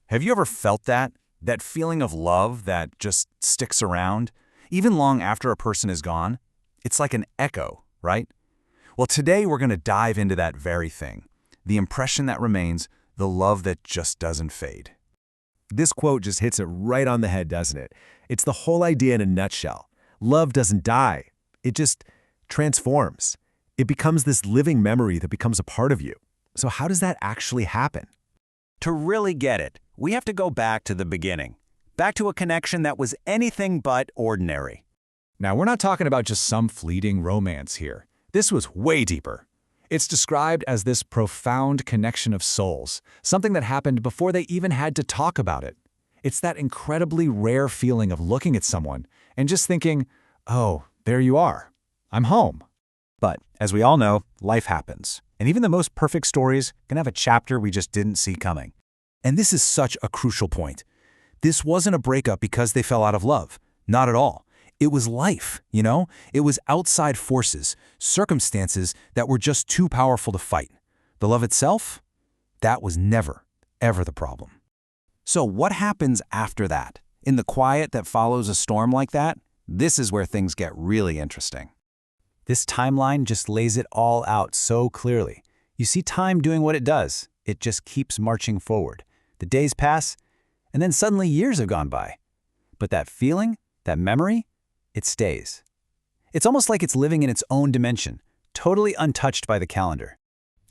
Have you ever felt that? That feeling of love that just sticks around, even long after a person is gone? It's like an echo, right? Well, today we're going to dive into that very thing. The impression that remains, the love that just doesn't fade. This quote just hits it right on the head, doesn't it? It's the whole idea in a nutshell. Love doesn't die. It just transforms. It becomes this living memory that becomes a part of you. So how does that actually happen? To really get it, we have to go back to the beginning, back to a connection that was anything but ordinary. Now, we're not talking about just some fleeting romance here. This was way deeper. It's described as this profound connection of souls, something that happened before they even had to talk about it. It's that incredibly rare feeling of looking at someone and just thinking, oh, there you are. I'm home. But, as we all know, life happens. And even the most perfect stories can have a chapter we just didn't see coming. And this is such a crucial point. This wasn't a breakup because they fell out of love. Not at all. It was life, you know? It was outside forces, circumstances that were just too powerful to fight. The love itself? That was never, ever the problem. So what happens after that? In the quiet that follows a storm like that, this is where things get really interesting. This timeline just lays it all out so clearly. You see time doing what it does. It just keeps marching forward. The days pass, and then suddenly years have gone by. But that feeling, that memory, it stays. It's almost like it's living in its own dimension, totally untouched by the calendar.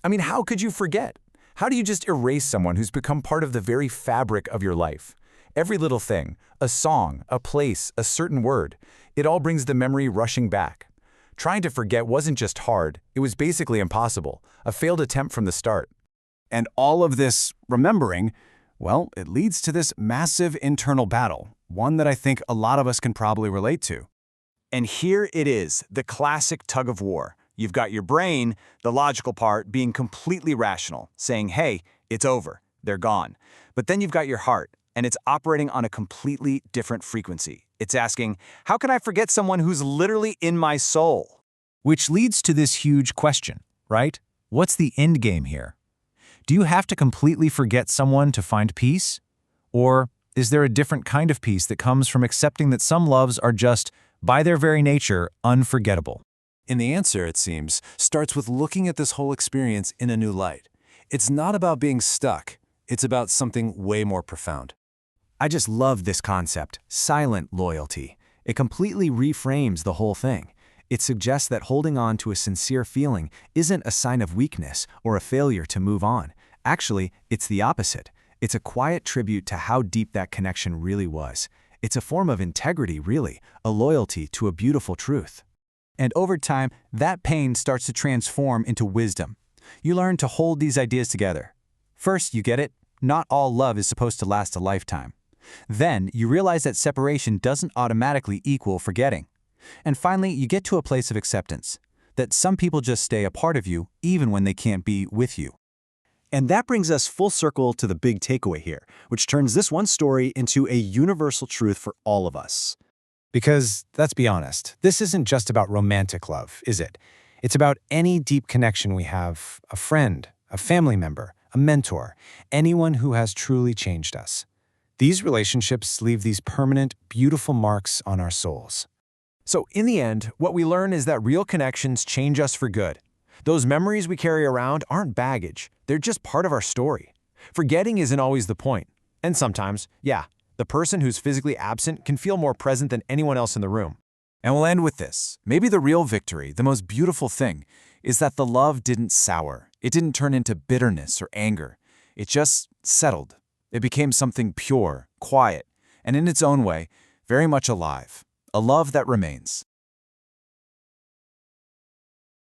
I mean, how could you forget? How do you just erase someone who's become part of the very fabric of your life? Every little thing, a song, a place, a certain word, it all brings the memory rushing back. Trying to forget wasn't just hard, it was basically impossible, a failed attempt from the start. And all of this remembering, well, it leads to this massive internal battle, one that I think a lot of us can probably relate to. And here it is, the classic tug of war. You've got your brain, the logical part, being completely rational, saying, hey, it's over, they're gone. But then you've got your heart, and it's operating on a completely different frequency. It's asking, how can I forget someone who's literally in my soul? Which leads to this huge question, right? What's the end game here? Do you have to completely forget someone to find peace? Or is there a different kind of peace that comes from accepting that some loves are just, by their very nature, unforgettable? And the answer, it seems, starts with looking at this whole experience in a new light. It's not about being stuck. It's about something way more profound. I just love this concept, silent loyalty. It completely reframes the whole thing. It suggests that holding on to a sincere feeling isn't a sign of weakness or a failure to move on. Actually, it's the opposite. It's a quiet tribute to how deep that connection really was. It's a form of integrity, really, a loyalty to a beautiful truth. And over time, that pain starts to transform into wisdom. You learn to hold these ideas together. First, you get it, not all love is supposed to last a lifetime. Then, you realize that separation doesn't automatically equal forgetting. And finally, you get to a place of acceptance, that some people just stay a part of you even when they can't be with you. And that brings us full circle to the big takeaway here, which turns this one story into a universal truth for all of us. Because, let's be honest, this isn't just about romantic love, is it? It's about any deep connection we have, a friend, a family member, a mentor, anyone who has truly changed us. These relationships leave these permanent, beautiful marks on our souls. So in the end, what we learn is that real connections change us for good. Those memories we carry around aren't baggage. They're just part of our story. Forgetting isn't always the point. And sometimes, yeah, the person who's physically absent can feel more present than anyone else in the room. And we'll end with this. Maybe the real victory, the most beautiful thing, is that the love didn't sour. It didn't turn into bitterness or anger. It just settled. It became something pure, quiet, and in its own way, very much alive. A love that remains.